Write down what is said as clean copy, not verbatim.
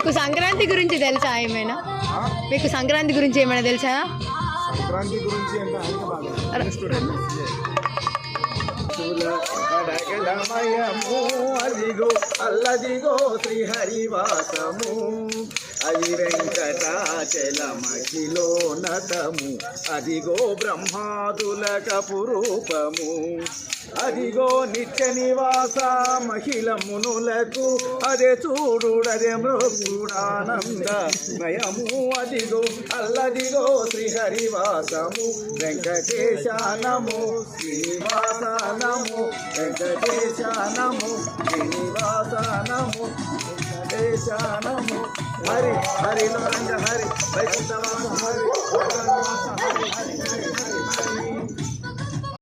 మీకు సంక్రాంతి గురించి తెలుసా ఏమైనా? మీకు సంక్రాంతి గురించి ఏమైనా తెలుసా? సంక్రాంతి గురించి కడగలమయము అదిగో అల్లదిగో శ్రీహరివాసము అది వెంకటాచలమఖిలో నటము అదిగో బ్రహ్మాదుల కపురూపము అదిగో నిత్య నివాస మహిళ మునులకు అదే చూడుడదే మృగుడానందమయము అదిగో అల్లదిగో శ్రీహరివాసము వెంకటేశ నమో శ్రీనివాస నమో వెంకటేశ నమో శ్రీనివాస నమో వెంకటేశ నమో హరి హరి రంగ హరి వైష్ణవ హరి హరి హరి హరి